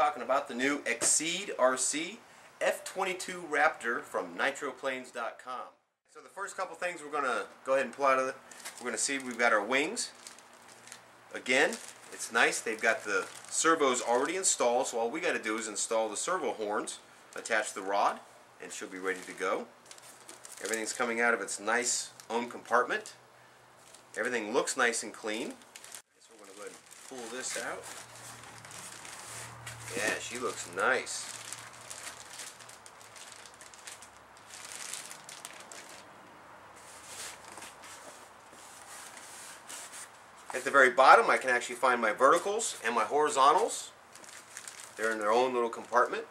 talking about the new Exceed RC F-22 Raptor from Nitroplanes.com. So the first couple things we're going to go ahead and pull out of it, we're going to see we've got our wings. Again, it's nice, they've got the servos already installed, so all we got to do is install the servo horns, attach the rod, and she'll be ready to go. Everything's coming out of its nice own compartment. Everything looks nice and clean. So we're going to go ahead and pull this out. Yeah, she looks nice. At the very bottom I can actually find my verticals and my horizontals. They're in their own little compartment.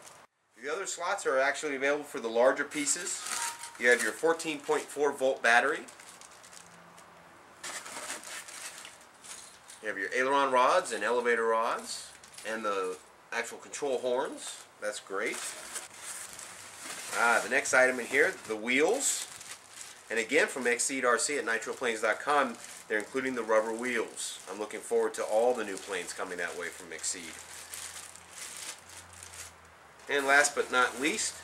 The other slots are actually available for the larger pieces. You have your 14.4 volt battery. You have your aileron rods and elevator rods and the actual control horns. That's great. The next item in here, the wheels. And again, from Exceed RC at Nitroplanes.com, they're including the rubber wheels. I'm looking forward to all the new planes coming that way from Exceed. And last but not least,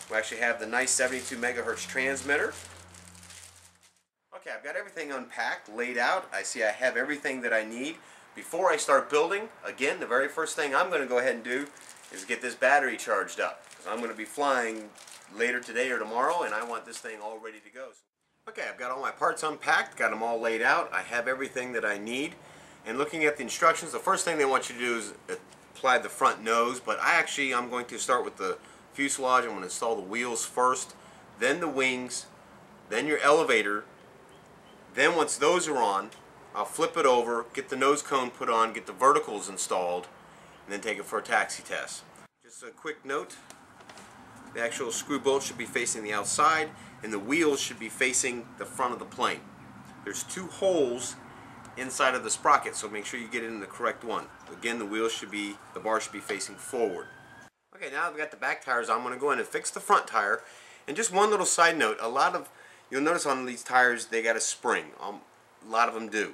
we actually have the nice 72 megahertz transmitter. Okay, I've got everything unpacked, laid out. I see I have everything that I need. Before I start building, again, the very first thing I'm going to go ahead and do is get this battery charged up. Because I'm going to be flying later today or tomorrow, and I want this thing all ready to go. Okay, I've got all my parts unpacked, got them all laid out. I have everything that I need. And looking at the instructions, the first thing they want you to do is apply the front nose, but I'm going to start with the fuselage. I'm going to install the wheels first, then the wings, then your elevator. Then once those are on, I'll flip it over, get the nose cone put on, get the verticals installed, and then take it for a taxi test. Just a quick note, the actual screw bolt should be facing the outside, and the wheels should be facing the front of the plane. There's two holes inside of the sprocket, so make sure you get it in the correct one. Again, the bar should be facing forward. Okay, now I've got the back tires, I'm going to go in and fix the front tire. And just one little side note, you'll notice on these tires they got a spring. A lot of them do.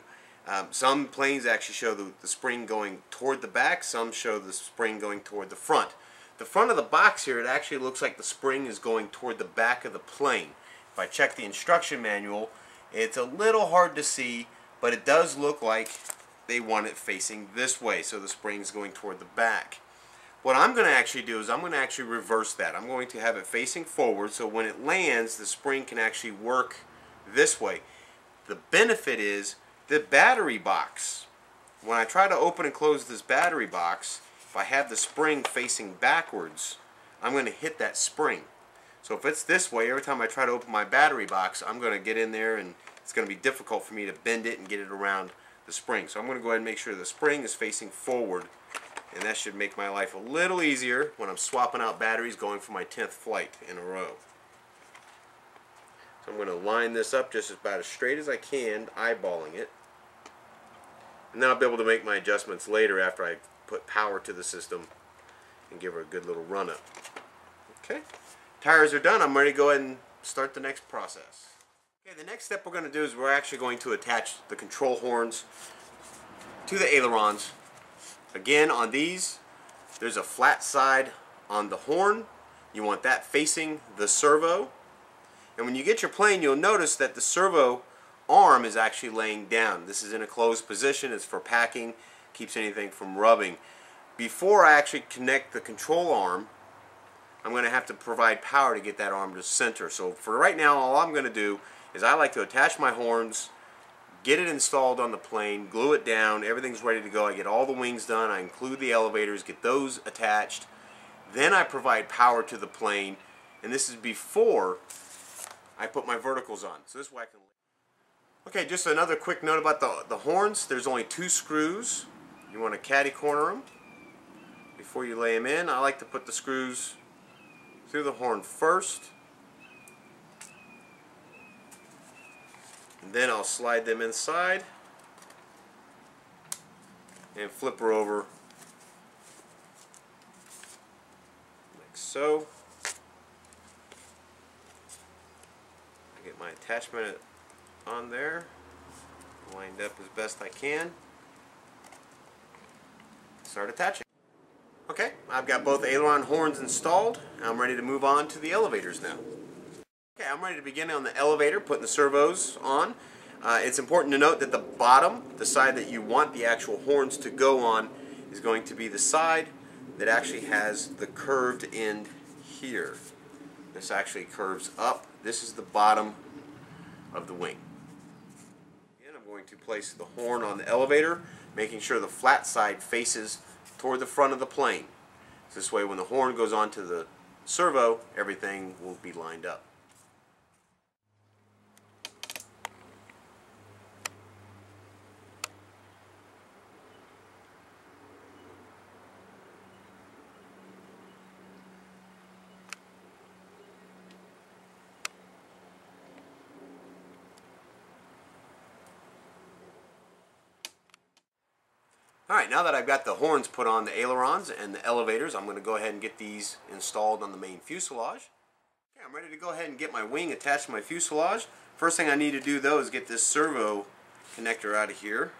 Some planes actually show the spring going toward the back, some show the spring going toward the front. The front of the box here, it actually looks like the spring is going toward the back of the plane. If I check the instruction manual, it's a little hard to see, but it does look like they want it facing this way, so the spring's going toward the back. What I'm going to actually do is I'm going to actually reverse that. I'm going to have it facing forward, so when it lands, the spring can actually work this way. The benefit is the battery box. When I try to open and close this battery box, if I have the spring facing backwards, I'm going to hit that spring. So if it's this way, every time I try to open my battery box, I'm going to get in there and it's going to be difficult for me to bend it and get it around the spring. So I'm going to go ahead and make sure the spring is facing forward, and that should make my life a little easier when I'm swapping out batteries going for my 10th flight in a row. So I'm going to line this up just about as straight as I can, eyeballing it. And then I'll be able to make my adjustments later after I put power to the system and give her a good little run up. Okay, tires are done. I'm ready to go ahead and start the next process. Okay, the next step we're going to do is we're actually going to attach the control horns to the ailerons. Again, on these, there's a flat side on the horn. You want that facing the servo. And when you get your plane, you'll notice that the servo arm is actually laying down. This is in a closed position. It's for packing, keeps anything from rubbing. Before I actually connect the control arm, I'm going to have to provide power to get that arm to center. So for right now, all I'm going to do is I like to attach my horns, get it installed on the plane, glue it down, everything's ready to go. I get all the wings done, I include the elevators, get those attached. Then I provide power to the plane, and this is before I put my verticals on. So this way I can... Okay, just another quick note about the horns. There's only 2 screws. You want to caddy corner them before you lay them in. I like to put the screws through the horn first, and then I'll slide them inside and flip her over like so. I get my attachment on there, lined up as best I can, start attaching. Okay, I've got both aileron horns installed. I'm ready to move on to the elevators now. Okay, I'm ready to begin on the elevator, putting the servos on. It's important to note that the bottom, the side that you want the actual horns to go on, is going to be the side that actually has the curved end here. This actually curves up. This is the bottom of the wing. And I'm going to place the horn on the elevator, making sure the flat side faces toward the front of the plane. This way when the horn goes onto the servo, everything will be lined up. Alright, now that I've got the horns put on the ailerons and the elevators, I'm going to go ahead and get these installed on the main fuselage. Okay, I'm ready to go ahead and get my wing attached to my fuselage. First thing I need to do though is get this servo connector out of here.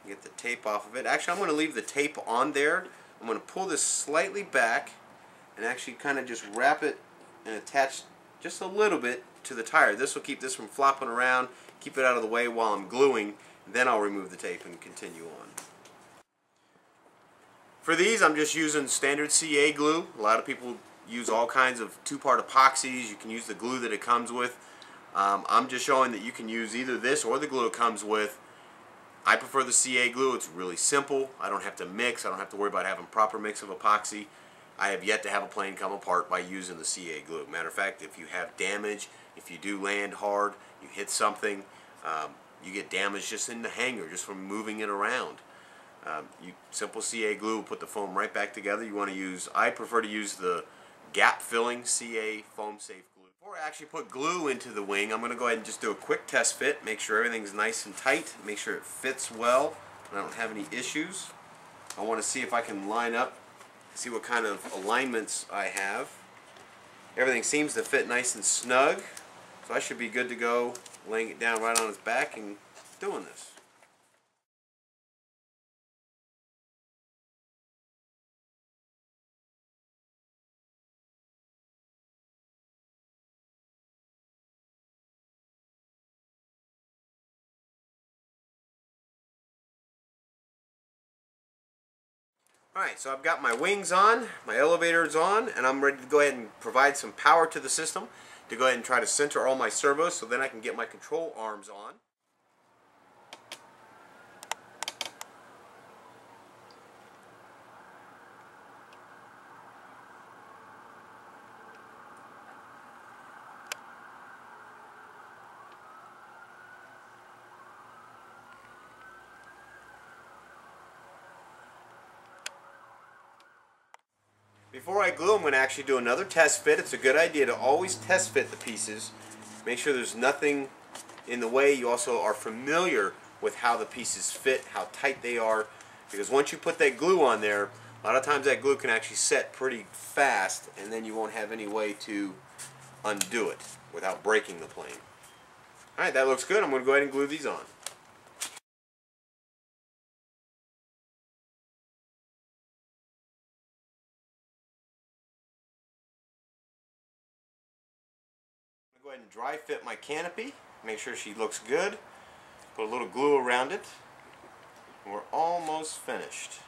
Get the tape off of it. Actually, I'm going to leave the tape on there. I'm going to pull this slightly back and actually kind of just wrap it and attach just a little bit to the tire. This will keep this from flopping around, keep it out of the way while I'm gluing. Then I'll remove the tape and continue on. For these, I'm just using standard CA glue. A lot of people use all kinds of two-part epoxies. You can use the glue that it comes with. I'm just showing that you can use either this or the glue it comes with. I prefer the CA glue. It's really simple. I don't have to mix. I don't have to worry about having proper mix of epoxy. I have yet to have a plane come apart by using the CA glue. Matter of fact, if you have damage, if you do land hard, you hit something, you get damage just in the hanger, just from moving it around. Simple CA glue will put the foam right back together. You want to use, I prefer to use the gap filling CA foam safe glue. Before I actually put glue into the wing, I'm going to go ahead and just do a quick test fit, make sure everything's nice and tight, make sure it fits well, and I don't have any issues. I want to see if I can line up, see what kind of alignments I have. Everything seems to fit nice and snug, so I should be good to go laying it down right on its back and doing this. Alright, so I've got my wings on, my elevator's on, and I'm ready to go ahead and provide some power to the system to go ahead and try to center all my servos so then I can get my control arms on. Before I glue, I'm going to actually do another test fit. It's a good idea to always test fit the pieces. Make sure there's nothing in the way. You also are familiar with how the pieces fit, how tight they are. Because once you put that glue on there, a lot of times that glue can actually set pretty fast, and then you won't have any way to undo it without breaking the plane. Alright, that looks good. I'm going to go ahead and glue these on. Go ahead and dry fit my canopy, make sure she looks good, put a little glue around it, and we're almost finished.